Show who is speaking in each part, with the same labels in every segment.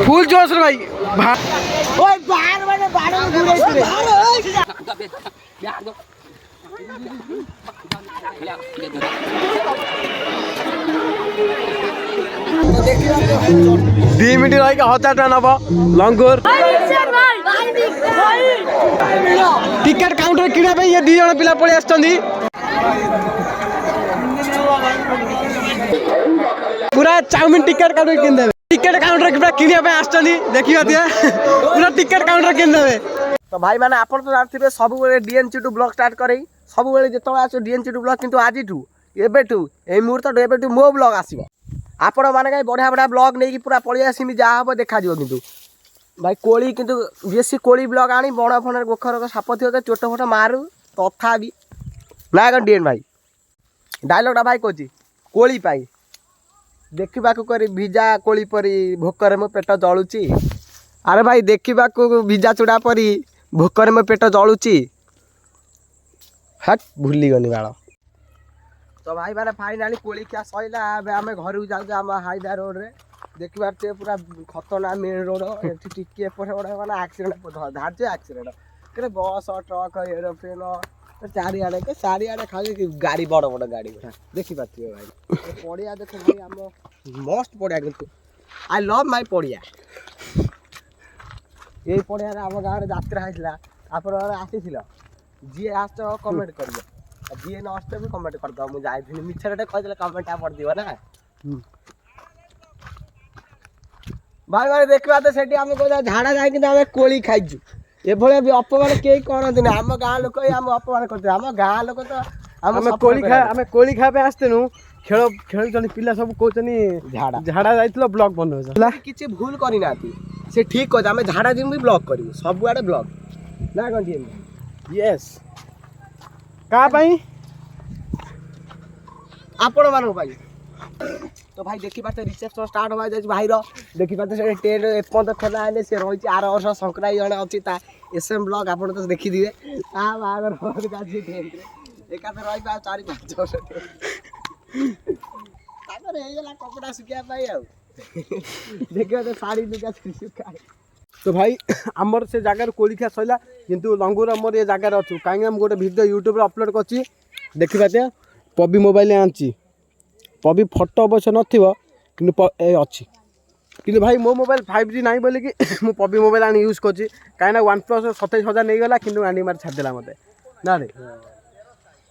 Speaker 1: Full जोश रे भाई
Speaker 2: ओए बाहर वाले बाहर में घुरे रे
Speaker 1: दी मिनट रही 1000 टका नब लंगुर टिकेट काउंटर किणा पे ये 2 जण पिला पळी आछथि पूरा चाउमिन टिकेट काउंटर किन देबे टिकेट काउंटर पूरा किनिया पे आछथि देखियो दिया पूरा टिकेट काउंटर किन देबे।
Speaker 2: तो भाई माने आपण तो जानथिबे सब बेले डीएनसी2 ब्लॉग स्टार्ट करई सब बेले जेतो आछो डीएनसी2 ब्लॉग किंतु आजिठू एबेठू ए मुहूर्त एबेठू मो ब्लॉग आसीबो आपण माने काई बढ़िया बढ़िया ब्लॉग नै कि पूरा पळि आसीमी जा हबो देखा जिवो किंतु भाई कोली किंतु बेसी कोली ब्लॉग आनी बण फण गोखर को साप थियो तो चोट फोट मारू तथा भी ना गन डीएन भाई डायलॉगटा भाई कोची कोली पाई देखिबाकू करी भिजा कोली परी भोकरे मो पेट जळुची अरे भाई देखिबाकू भिजा चुड़ा परी भोकरे मो पेट जळुची हट भूली गनी बाळ। तो भाई माने फाइनली कोली क्या सइला आमे घर जाउ आम हाईवे रोड रे देखिबार ते पूरा खतरनाक मेन रोड एठी टिके पठे बडा माने एक्सीडेंट धारजे एक्सीडेंट केरे बस ट्रक एरोप्लेन चारिआडे के चारिआडे खाली गाड़ी बड़ बड़ गाड़ी देखि पाथियो भाई पड़िया देखो भाई हम मस्त पड़िया किंतु आई लव माय पड़िया ए पड़िया रे हम गाँव रे यात्रा आइला आपण आसीथिलो जी आस्त कमेंट करियो जी न आस्त भी कमेंट कर दो मु जाइथिनि मिछरटे कहि देले कमेंट आ पड़ दियो ना भाई भाई देखिबा तो सेठी हम को झाड़ा जाय कि हम कोली खाइजु ए भले भी अपमान के करत ना हम गाँ लोक हम अपमान करते हम गाँ लोक तो हम
Speaker 1: कोली खा पे आस्तेनु खेल खेल जनी पिला सब कहतनी झाड़ा झाड़ा जाइतलो ब्लॉग बनवे
Speaker 2: किछि भूल करी नाती से ठीक कहत हम झाड़ा दिन भी ब्लॉग करियो सब आडे ब्लॉग ना कोन दिए
Speaker 1: यस का भाई
Speaker 2: आपण मानो भाई तो भाई देखि पाते रिसेप्शन स्टार्ट हो जाय भाई रो देखि पाते से ट्रेन एपंत खोला आले से रही 8 वर्ष संक्राई जण अछि ता एसएम ब्लॉग आपण तो देखि दिबे आ बागर होत गाजी ट्रेन रे एका तो रही 4-5 वर्ष ताकर हे गला कपड़ा सुकिया पाई आ देखियो तो साड़ी दुका सुका।
Speaker 1: तो भाई आमर से जगार कोलिखा सैला किंतु लंगूर आमर ये जगार अच्छु कहीं हम गोटे वीडियो यूट्यूब अपलोड करछि देखि पाते पबी मोबाइल आनछि पबी फोटो अवश्य नथिबो किंतु अच्छी किंतु भाई मो मोबाइल 5G नहीं बोले कि मु पबी मोबाइल आनी यूज करछि कहीं OnePlus 27,000 नहीं गला किंतु आनी मार छाड़ देला मते ना रे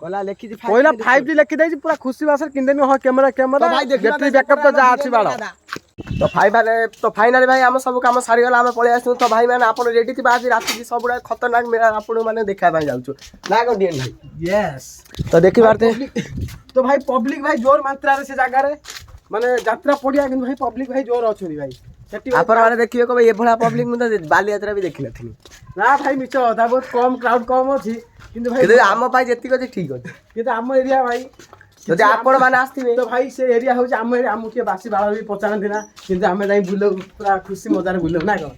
Speaker 2: कोला लेखि जी
Speaker 1: पहिला 5G लेखि दै पूरा खुशी बासर किंदेनी हो कैमरा कैमरा बैटरी बैकअप तो जा अछि बाळो
Speaker 2: तो फाइनली भाई हम सब काम सारी गला हम पळे आसु तो भाई माने आपण रेडी थी आज रात की सब बड़ा खतरनाक मेरा आपण माने देखा भाई जाउछु ना कोन दियन भाई
Speaker 1: यस
Speaker 2: तो देखि बारते
Speaker 1: तो भाई पब्लिक भाई जोर मात्रा रे से जगह रे माने यात्रा पड़िया कि भाई पब्लिक भाई जोर अछनी भाई सेठी
Speaker 2: आपण माने देखियो को ए भला पब्लिक मु बाली यात्रा भी देखि नथिनी
Speaker 1: ना भाई मिछ होता बहुत कम क्राउड कम अछि किंतु भाई
Speaker 2: हम भाई जेति को ठीक अछि
Speaker 1: किंतु हम एरिया भाई
Speaker 2: जदि आपण माने आस्थिबे
Speaker 1: तो भाई से एरिया हो हम एरिया हम के बासी बाळ भी पचान दिना किंतु हमें जाई बुलो पूरा खुशी मजार बुलो ना को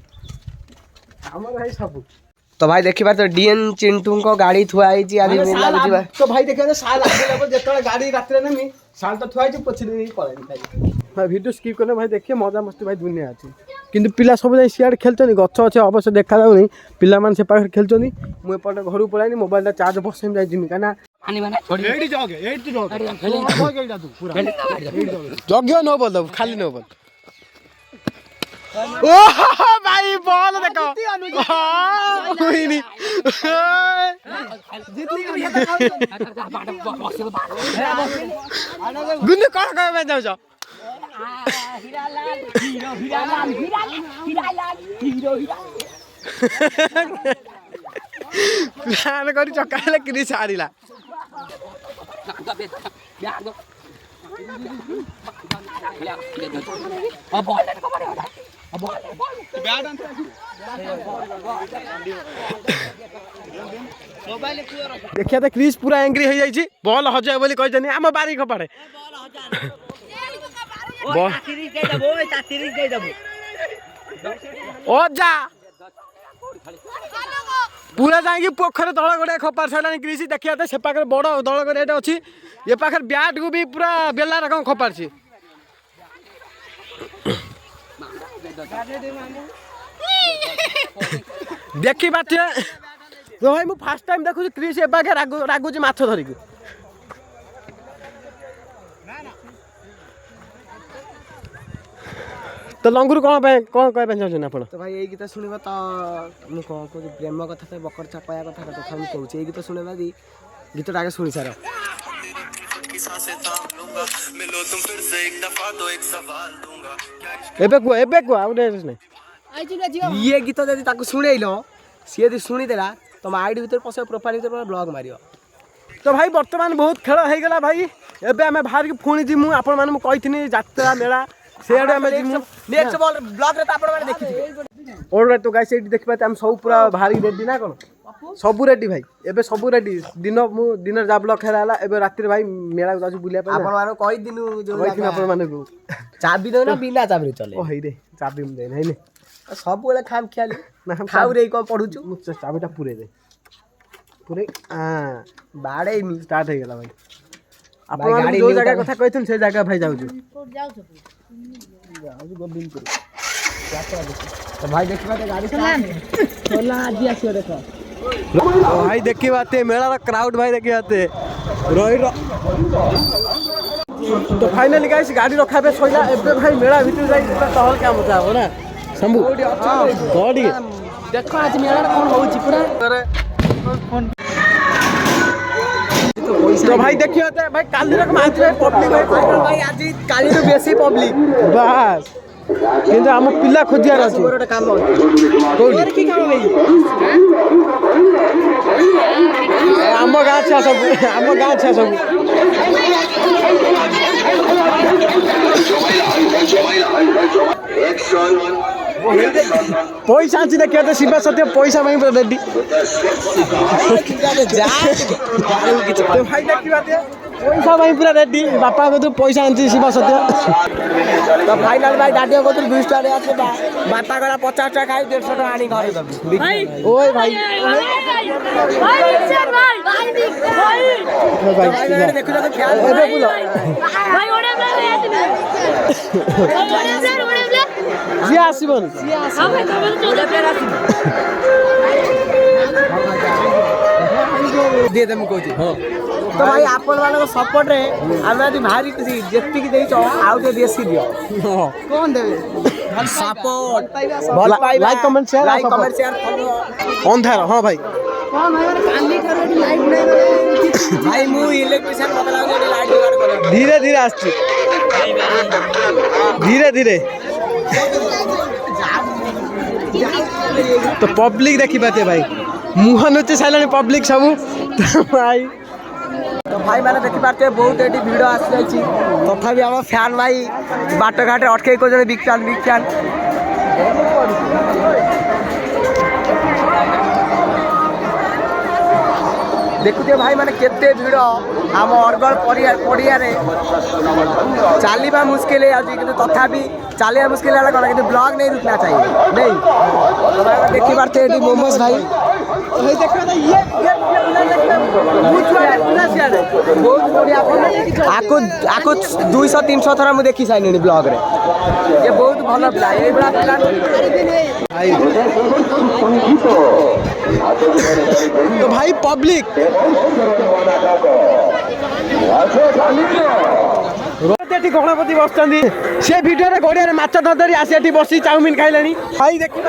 Speaker 1: हमर भाई सब
Speaker 2: तो भाई देखि बार तो डीएन चिंटू को गाड़ी थुआ आई जी आदि मिला बुझिबा
Speaker 1: तो भाई देखियो साल आगे जेतले गाड़ी रात्रे नेमी साल तो थुआ छी पछिन नहीं पळे भाई वीडियो स्किप करने भाई देखिए मजा मस्ती भाई दुनिया अछि किंतु पिला सब जाई सियाड खेलचनी गच्छ अछि अवश्य देखा जाउनी पिला मान से पाखर खेलचनी मु एपटे घर पळाइनी मोबाइल चार्ज बसेम जाई जिमी काना आनी माने एडी जगे एडी जगे जगे तू पूरा जग्यो न बोल खाली न बोल ओ भाई बॉल देखो कोई नहीं गुन्ने कौन कौन में जाओ हीरालाल हीरो प्लान करी चकाले किनी छाड़ीला देखिए तो क्रिस पूरा एंग्री हो जाइए बॉल हजाए बोली कहते आम बारी खपाड़े ओ जा पूरा जाइए पोखर दल गोटे खपार सारा क्रिस देखिए तो से पाखे बड़ दल गोटे अच्छी ये पाखे ब्याट को भी पूरा बेला रकम खपार देखी बाटे तो भाई मु फर्स्ट टाइम देखु क्रिस ए बागे रागुची माछ धरिकी तो लंगुर कौन कहबे चाहछन आपण
Speaker 2: तो भाई यही गीत शुणा तो मुझे कौन कहूँ प्रेम कथा बकर छापा कथा तथा मुझे कहूँ यही गीत शुणा दी गीतटा आगे शुणी सार
Speaker 1: एबे को आउटे नहीं
Speaker 2: ये गीत जब ताको शुणेल सी यदि शुणीदेला तुम आईडी भर पस प्रोफाइल भर ब्लॉग मार
Speaker 1: तो भाई बर्तमान बहुत खेल हो गला भाई एबे आमे बाहर के पुणी जिमु आपण माने कहिथिनी यात्रा मेला सेडे आमे जिमु
Speaker 2: नेक्स्ट ब्लॉग रे तो आपण माने देखि
Speaker 1: ऑलराइट तो गाइस एटी देखि पाते हम सब पूरा भारी रेडी ना कोन सब रेडी भाई एबे सब रेडी दिन जा ब्लॉग खेला एबे रात रे भाई मेला जाजु बुलिया पे
Speaker 2: आपण माने कहि दिनु जो
Speaker 1: आपण माने को
Speaker 2: चाबी दो ना बिना चाबी चले
Speaker 1: ओ हेइ रे चाबी हम दे नै
Speaker 2: सब बेले खाम खियाली ना खाउ रे को पढुछु
Speaker 1: चाबीटा पुरे दे पुरे
Speaker 2: बाड़े
Speaker 1: स्टार्ट हो गला भाई आपण जो जगह कथा कहिथुन से जगह भाई जाउछु गोबिंद तो भाई देखिबा ते गाड़ी चला आज आसियो देखो भाई देखी बाते मेला रा क्राउड भाई देखी बाते रोई तो फाइनली गाइस गाड़ी रखा पे सोइला एबे भाई मेला भीतर जाई पूरा टहल क्या मजा हो ना शंभू गॉडी
Speaker 2: देखो आज मेला रा कोन होउची पूरा
Speaker 1: तो भाई देखियो ते भाई काली रक माथि भाई पब्लिक
Speaker 2: भाई आज काली रो बेसी पब्लिक
Speaker 1: बस কিন্তু ଆମ ପିଲା ଖୋଜିବାର ଅଛି
Speaker 2: ଗୋଟେ କାମ
Speaker 1: କୋଉଠି
Speaker 2: କି କାମ ଭାଇ
Speaker 1: ଆମ ଗାଁ ଛୁଆ ସବୁ ପଇସା ଅଛି ଦେଖିବା ତ ଶିବା ସତ୍ୟ ପଇସା ପାଇଁ ପୁରା ରେଡି ଭାଇ ଦେଖିବା ପଇସା ପାଇଁ ପୁରା ରେଡି ବାପା କତୁ ପଇସା ଆଣିଛି ଶିବା ସତ୍ୟ
Speaker 2: तो फाइनल भाई डाडियो को 200 टाका आछे बापा गला 50 टाका खाई 150 टाका आनी घरे दबी
Speaker 1: ओए भाई
Speaker 2: भाई देखु तो ख्याल
Speaker 3: भाई ओडे
Speaker 1: जी आसीबन
Speaker 3: हां भाई तबे 14 प्लेयर आसी
Speaker 2: दे दम कोची हां तो भाई आपण वाला सपोर्ट रे हम आदि भारी जेत्ती की देइछो आउ के बेसी दियो कोन देबे सपोर्ट भल पाइबा
Speaker 1: लाइक कमेंट शेयर
Speaker 2: फॉलो
Speaker 1: अंधार हां भाई
Speaker 2: कोन भाई काली ठारो लाइट नै भाई मु इलेक्ट्रिशियन बदला के लाइट जुगाड़ करे
Speaker 1: धीरे धीरे आछी धीरे धीरे तो पब्लिक देखी पाते भाई मुह नुचे साइलानी पब्लिक सब भाई
Speaker 2: तो भाई मैंने देखी पार्थे बहुत एटी भिड़ आसी जाइए तथापि आम फैन भाई बाट घाटे अटके कर बिग फैन देखुए भाई मैंने केते भिड़ आम अरगल पड़िया चलवा मुस्किल है तथापि चलिया मुस्किल है कौन कि ब्लॉग नहीं रुकना चाहिए नहीं तो भाई देखी पार्थे मोमोज भाई बहुत बढ़िया आपको 200-300 थर मुझे देखी सारे ब्लॉग रे ये बहुत भल पिला ये बड़ा पिला
Speaker 1: तो भाई पब्लिक एटी गणपति बसती से भिडियो गड़िया माछ धरी आसी एटी बसी चाउमिन खाइलानी भाई देखी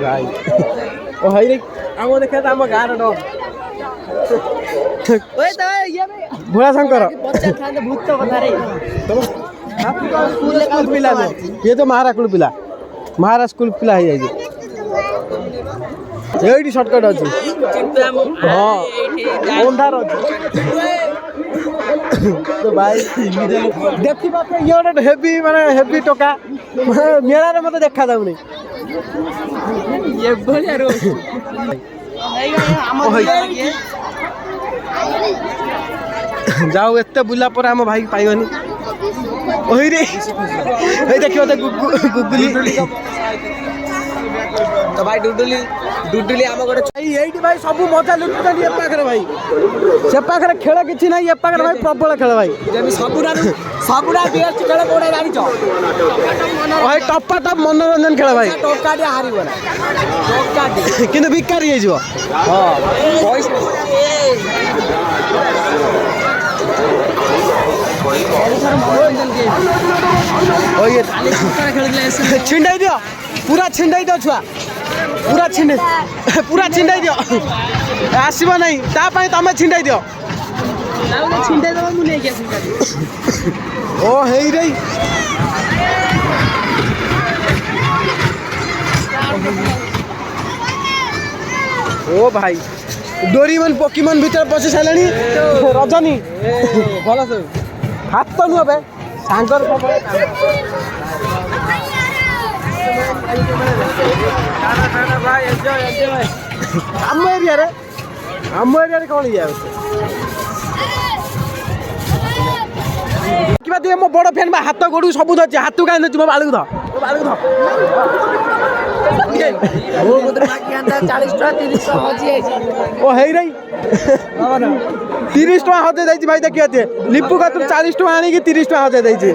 Speaker 1: भाई ओ भाई रे आम देखा था आम गाँव डर भोला शंकर
Speaker 2: भूत कथा रे
Speaker 1: स्कूल पिला ये तो महाराज पिला महाराज स्कूल पिला है ये सर्टकट अच्छी हाँ अंधार तो भाई देखी पाते ये गोटे हेवी माने हेवी टका मेला मत देखा जाऊनी जाओ एत बुला पर आम भाई पाइबनी ओही रे देखियो गुगुली
Speaker 2: ତ ଭାଇ ଡୁଡୁଲି ଆମ ଗୋଟେ
Speaker 1: ଭାଇ ଏଇଠି ଭାଇ ସବୁ ମଜା ଲୁଟୁଛନ୍ତି ଏ ପାଖରେ ଭାଇ ସେ ପାଖରେ ଖେଳ କିଛି ନାହିଁ ଏ ପାଖରେ ଭାଇ ପ୍ରବଳ ଖେଳ ଭାଇ
Speaker 2: ଯେମିତି ସବୁଟା ବେଷ୍ଟ ଖେଳ କୋଉଟା ଜାଣିଛ
Speaker 1: ଭାଇ ଟପା ଟପ୍ ମନୋରଞ୍ଜନ ଖେଳ ଭାଇ
Speaker 2: ଟୋକାଟିଆ ହାରିବ ନା ଟୋକାଟି
Speaker 1: କିନ୍ତୁ ବିକାରି ହେଇଯିବ
Speaker 2: ହଁ ପଇସା
Speaker 1: ଛିଣ୍ଡାଇ ଦିଅ ପୁରା ଛିଣ୍ଡାଇ ଦିଅ ଛୁଆ ପୁରା ଛିଣ୍ଡାଇ ଦିଅ ଆସିବ ନାହିଁ ତା ପାଇଁ ତମେ ଛିଣ୍ଡାଇ ଦିଅ ଓ ହେଇରେ ଓ ଭାଇ ଡୋରିମନ ପୋକିମନ ଭିତରେ ପଶି ସାରିଲାଣି ରଜନୀ ଭଲ ସବୁ ହାତ ନୁହଁ ବେ ସାଙ୍ଗର ଆମ ଏରିଆରେ କ'ଣ ଇଏ କିବା ଦିଏ ମୋ ବଡ଼ ଫ୍ୟାନ୍ ବା ହାତ ଗୋଡ଼ୁ ସବୁ ଧରିଛି ହାତକୁ କାହିଁ ଧରିଛି ମୋ ବାଳକୁ ଧର ଓ ହେଇରାଇ 30 ଟଙ୍କା ହଜେଇ ଦେଇଛି ଭାଇ ଦେଖିବା ଦିଏ ଲିପୁ କତରୁ 40 ଟଙ୍କା ଆଣିକି 30 ଟଙ୍କା ହଜେଇ ଦେଇଛି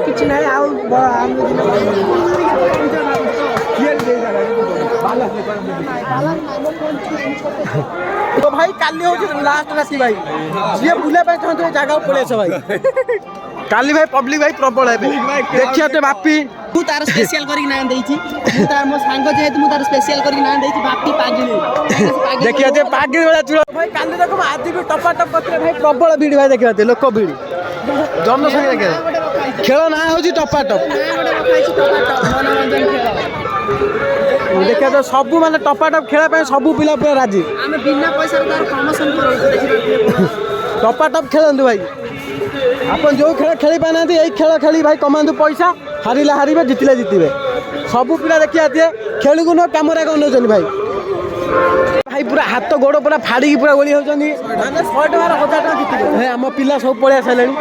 Speaker 2: କିଛି ନାହିଁ ଆଉ
Speaker 1: ତ ଭାଇ କାଲି ହଉଛି ଲାଷ୍ଟ ରାତି ଭାଇ ଯିଏ ବୁଲିବା ପାଇଁ ଚାହୁଁଥିବ ଏ ଜାଗାକୁ ପଳେଇ ଆସ ଭାଇ କାଲି ଭାଇ ପବ୍ଲିକ ଭାଇ ପ୍ରବଳ ହେବେ ଦେଖିବା ତ ବାପି
Speaker 4: ମୁଁ ତାର ସ୍ପେଶିଆଲ କରିକି ନାଁ ଦେଇଛି ମୁଁ ତାର ମୋ ସାଙ୍ଗ ଯେହେତୁ ମୁଁ ତାର ସ୍ପେଶିଆଲ କରିକି ନାଁ ଦେଇଛି ବାପି ପାଗିଳି
Speaker 1: ଦେଖିବା ଯେ ପାଗିଳି ଭଳିଆ ଚୂଳ ଭାଇ କାଲି ଦେଖ ଆଜି ବି ଟପା ଟପ କରିଥିଲେ ଭାଇ ପ୍ରବଳ ଭିଡ଼ ଭାଇ ଦେଖିବା ଲୋକ ଭିଡ଼ ଜନସଂଖ୍ୟା ଦେଖିବା ଖେଳ ନାଁ ହେଉଛି ଟପା ଟପ ଦେଖିବା ତ ସବୁ ମାନେ ଟପା ଟପ ଖେଳ ପାଇଁ ସବୁ ପିଲା ପୁରା ରାଜି
Speaker 4: ଆମେ ବିନା ପଇସାରେ ତାର ପ୍ରମୋଶନ କରୁ
Speaker 1: ଟପା ଟପ ଖେଳନ୍ତୁ ଭାଇ ଆପଣ ଯେଉଁ ଖେଳ ଖେଳି ପାରୁନାହାନ୍ତି ଏଇ ଖେଳ ଖେଳି ଭାଇ କମାନ୍ତୁ ପଇସା ହାରିଲେ ହାରିବେ ଜିତିଲେ ଜିତିବେ ସବୁ ପିଲା ଦେଖିବା ଦିଏ ଖେଳକୁ ନୁହଁ କାମରେ ନେଉଛନ୍ତି ଭାଇ ଭାଇ ପୁରା ହାତ ଗୋଡ଼ ପୁରା ଫାଡ଼ିକି ପୁରା ଓଳି ହେଉଛନ୍ତି ମାନେ 100 ଟଙ୍କାର 1000 ଟଙ୍କା ଜିତିବେ ଭାଇ ଆମ ପିଲା ସବୁ ପଳେଇ ଆସିଲେଣି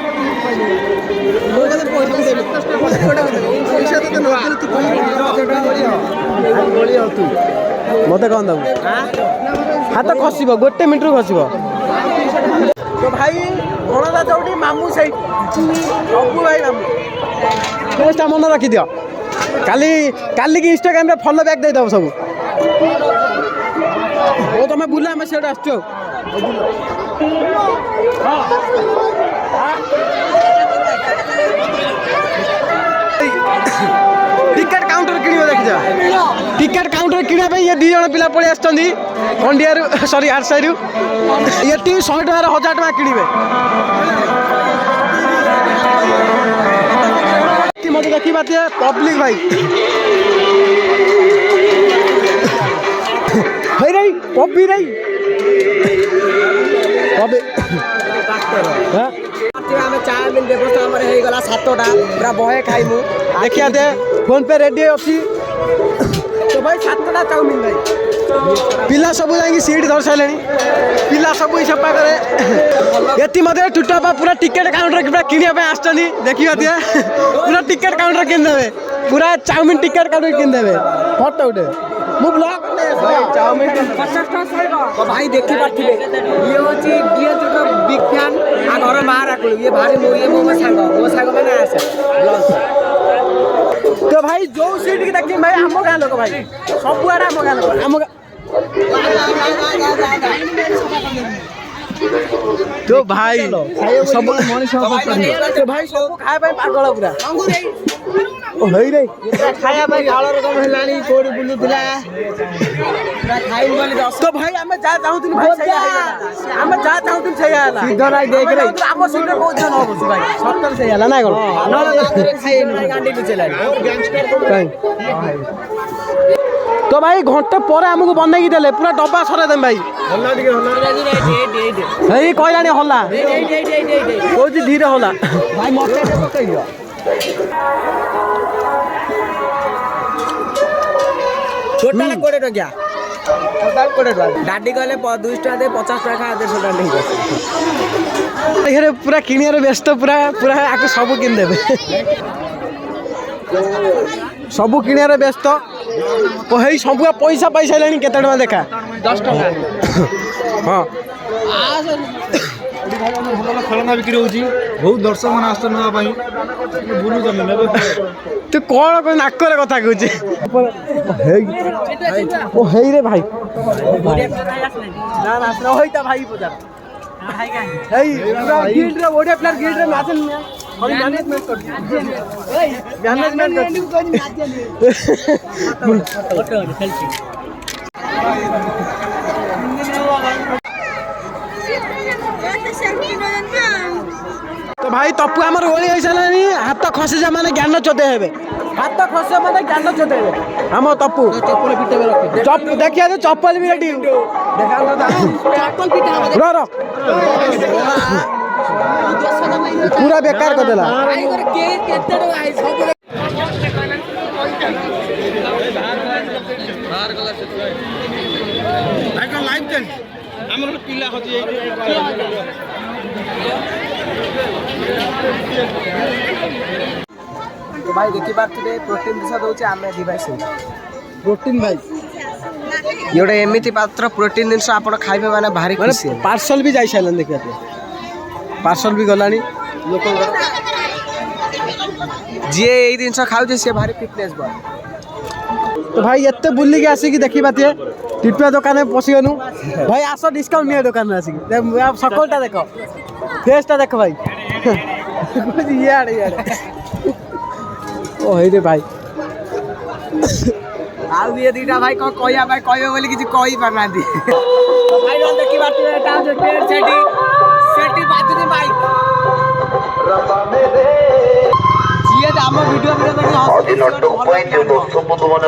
Speaker 1: ମତେ କ'ଣ ଦେବୁ ହାତ ଖସିବ 1 ମିନିଟ୍ରୁ ଖସିବ ତ ଭାଇ ଭଣଜା ଯୋଉଠି ମାମୁଁ ସେଇ ସବୁ ଭାଇ ମାମୁଁ ଫେସ୍ଟା ମନେ ରଖିଦିଅ କାଲିକି ଇନଷ୍ଟାଗ୍ରାମରେ ଫଲୋ ବ୍ୟାକ୍ ଦେଇଦେବ ସବୁ ଓ ତମେ ବୁଲ ଆମେ ସେଇଠୁ ଆସୁଛୁ ଟିକେଟ୍ କାଉଣ୍ଟର କିଣିବ ଦେଖିଛ ଟିକେଟ୍ କାଉଣ୍ଟର କିଣିବା ପାଇଁ ଇଏ 2 ଜଣ ପିଲା ପଳେଇ ଆସିଛନ୍ତି ଖଣ୍ଡିଆରୁ ସରି ଆରସାଇରୁ ଏଠି 100 ଟଙ୍କାର 1000 ଟଙ୍କା କିଣିବେ ମତେ ଦେଖିବା ଦିଏ ପବ୍ଲିକ ଭାଇ ହେଇ ରେ ପବି ରେ ପବି
Speaker 2: ଆମେ ଚାଉମିନ ବ୍ୟବସ୍ଥା ଆମର ହେଇଗଲା 7ଟା ପୁରା ବହେ ଖାଇମୁ
Speaker 1: ଦେଖିବା ଦେ ଫୋନ ପେ ରେଡି ଅଛି ତ ଭାଇ 7ଟା ଚାଉମିନ ଭାଇ ପିଲା ସବୁ ଯାଇକି ସିଟ୍ ଧରି ସାରିଲେଣି ପିଲା ସବୁ ସେ ପାଖରେ ଏଠି ମଧ୍ୟ ଟୁଟାପା ପୁରା ଟିକେଟ୍ କାଉଣ୍ଟର ପୁରା କିଣିବା ପାଇଁ ଆସିଛନ୍ତି ଦେଖିବା ଦିଏ ପୁରା ଟିକେଟ୍ କାଉଣ୍ଟର କିଣିଦେବେ ପୁରା ଚାଉମିନ ଟିକେଟ୍ କାଉଣ୍ଟର କିଣିଦେବେ ଫଟୋ ଉଠେ ମୁଁ ବ୍ଲଗ
Speaker 2: ଚାଉମିନ 50 ଟଙ୍କା ଭାଇ ଦେଖି ପାରୁଥିବେ ଇଏ ହଉଛି ଡିଏ ଯୋଟ ବିଗ ଫ୍ୟାନ ଆ ଘର ମାରାକୁଳ ଇଏ ଭାରି ମୋ ସାଙ୍ଗ ମାନେ ଆସେ
Speaker 1: ତ ଭାଇ ଯୋଉ ସିଟ୍ କି ଦେଖି ଭାଇ ଆମ ଗାଁ ଲୋକ ଭାଇ ସବୁଆଡେ ଆମ ଗାଁ ଲୋକ ଆମ ତ ଭାଇ ସବୁ ମଣିଷ ତ ଭାଇ ସବୁ ଖାଇବା ପାଇଁ ପାଗଳ ପୁରା ଓ ହେଇ ରେ
Speaker 2: ଖାଇବା ପାଇଁ କାଳର କମ ହେଲାଣି କୋଉଠି ବୁଲୁଥିଲା ଖାଇବୁ ବୋଲି
Speaker 1: ତ ଭାଇ ଆମେ ଯାହା ଚାହୁଁଥିଲୁ ଭାଇ ସେଇଆ ହେଇଗଲା ଆମେ ଯାହା ଚାହୁଁଥିଲୁ ସେଇଆ ହେଲା
Speaker 2: ସିଧା ନାଇଁ ଦେଖ ରେ
Speaker 1: ଆମ ସିଟ୍ରେ କୋଉ ଦିନ ହବଛୁ ଭାଇ ସତରେ ସେଇଆ ହେଲା ନା କ'ଣ
Speaker 2: ଗାଣ୍ଡି ଲୁଚେଲାଣି
Speaker 1: ତ ଭାଇ ଘଣ୍ଟେ ପରେ ଆମକୁ ବନେଇକି ଦେଲେ ପୁରା ଡବା ସରେଇ ଦେମ ଭାଇ ହେଇ କହିଲାଣି ହଲା କହୁଛି ଧୀରେ ହଲା
Speaker 2: ଭାଇ ମତେ ପକେଇଦିଅ ଟୋଟାଲ 20 ଟଙ୍କା ଡାଡି କହିଲେ 200 ଟଙ୍କା ଦେ 50 ଟଙ୍କା ଖା 150 ଟଙ୍କା ନେଇ
Speaker 1: ପୁରା କିଣିବାର ବ୍ୟସ୍ତ ପୁରା ଆକୁ ସବୁ କିଣିଦେବେ ସବୁ କିଣିବାର ବ୍ୟସ୍ତ ହେଇ ସବୁ ପଇସା ପାଇସାରିଲାଣି କେତେ ଟଙ୍କା ଦେଖା
Speaker 4: 10 ଟଙ୍କା
Speaker 1: ହଁ
Speaker 5: ଭଲ ଖେଳନା ବିକ୍ରି ହଉଛି ବହୁତ ଦର୍ଶକ ମାନେ ଆସୁଛନ୍ତି ନେବା ପାଇଁ ବୁଲୁଛନ୍ତି ନେବେ
Speaker 1: ତୁ କ'ଣ ନାକରେ କଥା କହୁଛି ଓ ହେଇରେ ଭାଇ
Speaker 4: ନା ନା ରହିତା ଭାଇ ପଚାର ଭାଇ କାହିଁ
Speaker 1: ହେଇ ଗିଲ୍ଡର ଓଡ଼ିଆ ପ୍ଲେୟାର ଗିଲ୍ଡର ମ୍ୟାଚ୍ ମ୍ୟାନେଜମେଣ୍ଟ କରୁଛି तो भाई तपु आमर ओली होइसलानी हाथ खसिजा माने ज्ञान चोदे हेबे हाथ खसिजा माने ज्ञान चोदे हेबे हम तपु
Speaker 4: चप्पल पिटे में रखे
Speaker 1: चप्पल देखिया दे चप्पल भी रेडी देखा
Speaker 4: चप्पल पिटे में
Speaker 1: रो पूरा बेकार कर देला
Speaker 4: भाई करे के केते भाई सब
Speaker 5: ଲାଇଭ୍ ଚାଲିଛି ଆମର ଗୋଟେ ପିଲା ହଜି
Speaker 2: तो भाई देखी पारे प्रोटीन दिशा दौर आम डिवाइस
Speaker 1: प्रोटीन भाई
Speaker 2: ये गोटे एमती पात्र प्रोटीन जिनस आप खाइबे माने भारी खुशी
Speaker 1: पार्सल भी जाई साइलन देखिया पार्सल भी गलानी लोक
Speaker 2: जी यही जिनस खाऊ सी भारी फिटनेस बॉय
Speaker 1: तो भाई एत्ते बुल्ली के आसिकी देखी बातिए टिटुआ दुकान में पशिगनु भाई आस डिस्काउंट नहीं दुकान में आसिकी सकलटा देख फेसटा देख भाई इे ओ हे भाई
Speaker 2: आउ ये दीटा भाई कौन कहया भाई कहबे बोली किछि कहि पारना दी भाई न देखी बात एटा जो टेर सेटी बाजुनी भाई जिए हम वीडियो देखि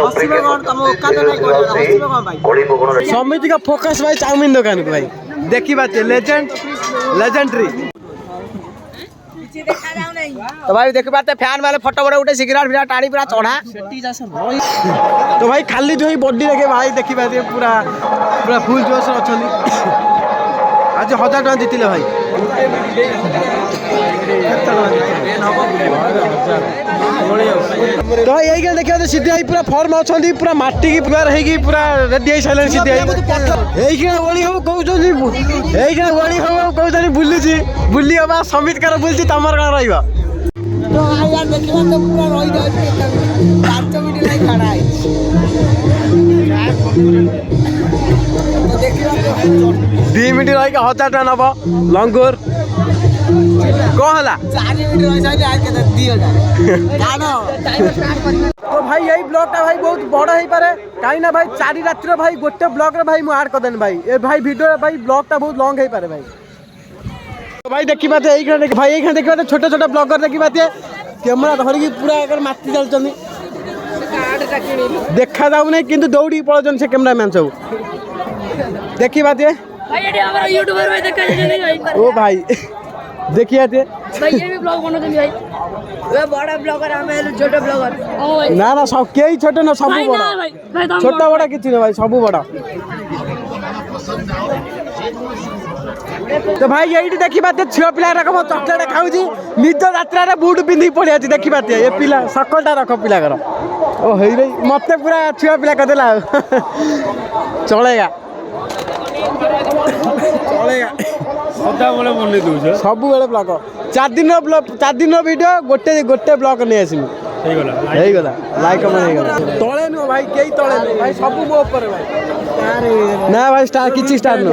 Speaker 2: हसिबे कोन तम ओकात नै हसिबे कोन भाई
Speaker 1: समिति का फोकस भाई चाउमीन दुकान को भाई देखी बात लेजेंडरी
Speaker 2: तो भाई देखी बात फैन वाले फोटो बड़े उठे सिगरेट फिरा टाणी पूरा चढ़ा
Speaker 1: तो भाई खाली जो बॉडी देखे भाई देखी बात पूरा पूरा फुल जोश अच्छा आज 1000 टका जीतिले भाई तो यही देखिए सीधी आई पूरा फॉर्म अच्छा पूरा माटी की प्लेयर है पूरा रेडी है सारे सीधी यही ओली हम कहते ओली हम कहते बुलूची बुली हम समित कार बुलची तमर कौन रहा
Speaker 2: तो यार देखिबा तो पूरा रही जाय 5 मिनिट लाई खड़ा है तो देखिबा तो
Speaker 1: 2 मिनट रही 1000 टका नब लंगुर कौन है
Speaker 2: 4 मिनिट रही जाय आज के 2000 गानो
Speaker 1: तो भाई यही ब्लॉग टा भाई बहुत बड़ा ही पारे कहीं ना भाई 4 रात भाई गोटे ब्लॉग रे भाई मु ऐड कर देन भाई ए भाई वीडियो भाई ब्लॉग टा बहुत लॉन्ग है पारे भाई तो भाई देखी बात है भाई यही देखी बात छोटे छोटे ब्लॉगर देखी बात है कैमरा धरिकी पूरा अगर माती चलचंदी देखा जाऊ नहीं किंतु दौड़ी पड़न से कैमरामैन सब देखी बात है
Speaker 3: भाई ये हमारा यूट्यूबर भाई देखा जाए भाई
Speaker 1: ओ भाई देखिए थे
Speaker 3: भाई ये भी ब्लॉग बनाते हैं भाई वे बड़ा ब्लॉगर हम छोटे ब्लॉगर ओ भाई
Speaker 1: ना ना सब के ही छोटे ना सब
Speaker 3: भाई
Speaker 1: बड़ा
Speaker 3: ना भाई भाई तुम
Speaker 1: छोटा बड़ा किसी ना भाई सब बड़ा तो भाई यही देखी बात छुआ पिला रकम चॉकलेट खाऊची निज यात्रा बुट पिंधि पड़ी आछि देखी बात ये पिला सकलटा रख पिला कर ओ हेई रे मते पूरा छुआ पिला कर देला चलेगा चलेगा
Speaker 5: सदा बेले बनै दउछ
Speaker 1: सब बेले ब्लॉग 4 दिन वीडियो गोटे ब्लॉग नहीं आसिमी
Speaker 5: हे गला
Speaker 1: लाइक कमेंट हो गला तळे नो भाई केही तळे नो भाई सब मो ऊपर भाई ना भाई स्टार किछि स्टार नो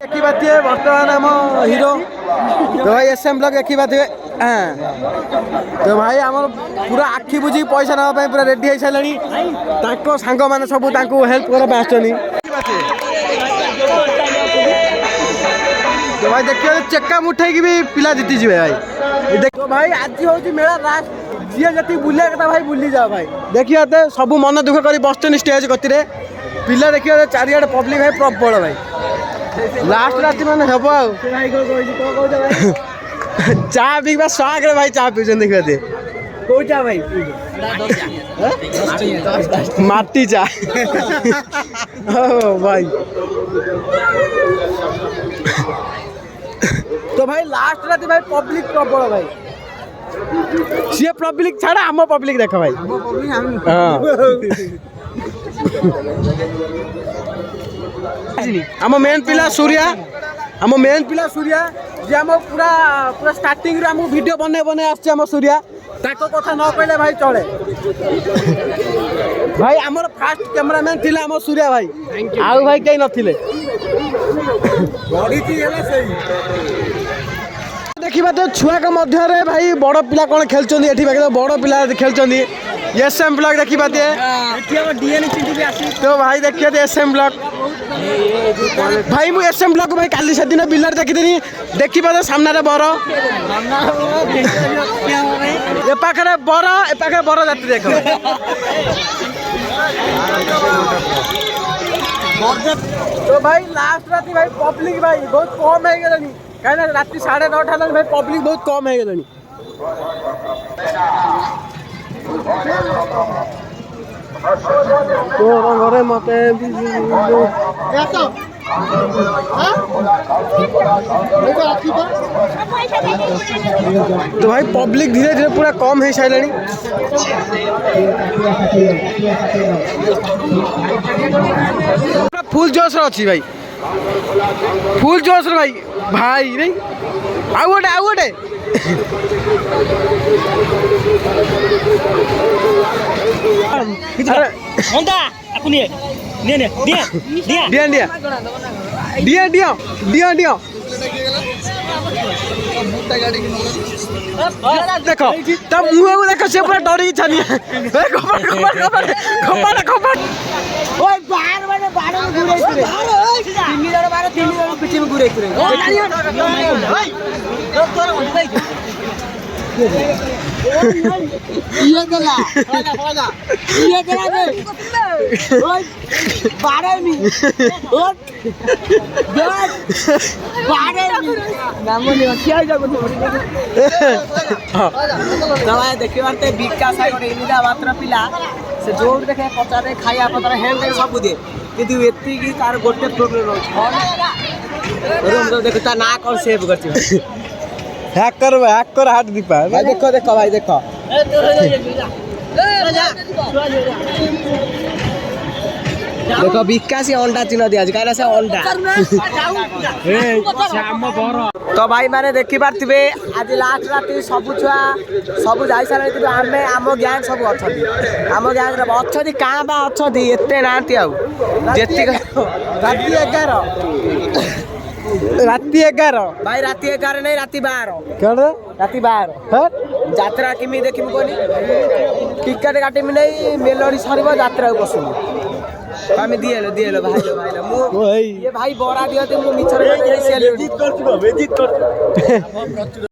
Speaker 1: देखी बात है वर्तमान हम हीरो तो भाई एसएम ब्लॉग देखी बात है हां तो भाई हमर पूरा आखी बुझी पैसा ना भाई पूरा रेडी है सालानी ताको संग माने सब ताको हेल्प करे बास्तनी तो भाई देखिए चक्का मुठाई की भी पिला जीती जी भाई देखो भाई आज होची मेला लास्ट जी जति बुले कथा भाई बुली जाओ भाई देखिए तो सब मन दुख करी बसचन स्टेज गति रे पिला देखिए चारियाडे पब्लिक भाई प्रबल भाई लास्ट राति माने हेबो आ भाई को भाई चा पीबा स्वाग रे भाई चा पीछन देखिए थे कोचा भाई माटी चा ओ भाई तो भाई लास्ट राति भाई पब्लिक प्रबल भाई ସିଏ ପବ୍ଲିକ ଛାଡ଼ ଆମ ପବ୍ଲିକ ଦେଖ ଭାଇ ହଁ ଆମ ମେନ୍ ପିଲା ସୂର୍ୟା ଆମ ମେନ୍ ପିଲା ସୂର୍ୟା ଯେ ଆମ ପୁରା ପୁରା ଷ୍ଟାର୍ଟିଂରୁ ଆମକୁ ଭିଡ଼ିଓ ବନେଇ ଆସିଛି ଆମ ସୂର୍ୟା ତାଙ୍କ କଥା ନ କହିଲେ ଭାଇ ଚଳେ ଭାଇ ଆମର ଫାଷ୍ଟ କ୍ୟାମେରାମ୍ୟାନ୍ ଥିଲା ଆମ ସୂର୍ୟା ଭାଇ ଆଉ ଭାଇ କେହି ନଥିଲେ ଦେଖିବା ତ ଛୁଆଙ୍କ ମଧ୍ୟରେ ଭାଇ ବଡ଼ ପିଲା କ'ଣ ଖେଳୁଛନ୍ତି ଏଠି ବଡ଼ ପିଲା ଖେଳୁଛନ୍ତି एसएम ब्लॉक देखी बात है तो भाई देखिए एसएम ब्लॉक भाई मु एसएम ब्लॉक भाई काली से दिन बिलर देखी देखी बात सामने बर ए पाखे बर जाति देख तो भाई लास्ट राति भाई पब्लिक भाई बहुत कम है कहीं राति 9:30 भाई पब्लिक बहुत कम है तोर घरे मते तो भाई पब्लिक धीरे धीरे पूरा कम है सारे फुल जोश अच्छी भाई फुल जोश भाई भाई नहीं आउ गोटे देख मुँह देख से पूरा डर छानिया
Speaker 2: देखते विकास एमिदा मात्र पिला से जो देखे पचारे खाया पचारे हेल्थ सब दिए कि तार गोटे प्रोब्लेम देख ना कौन सेव कर
Speaker 1: हैकर हाथ दीपा
Speaker 2: भाई देखो देखो भाई देखो देखो विकास अंडा चिन्ह दिया कहीं से अंडा तो भाई मैंने देखी पारे आज लास्ट राति सब छुआ सब जा सारे आम आम गैंग सब अच्छा आम गैंग अच्छा क्या बा अच्छा एत ना
Speaker 1: राति 11
Speaker 2: भाई राति 11 नहीं राति 12 राति 12 यात्रा किमी देखी कहनी टिकट काटमी नहीं मेलोडी सर यात्रा बसुन आम दिए भाई ये भाई बड़ा दिए मुझे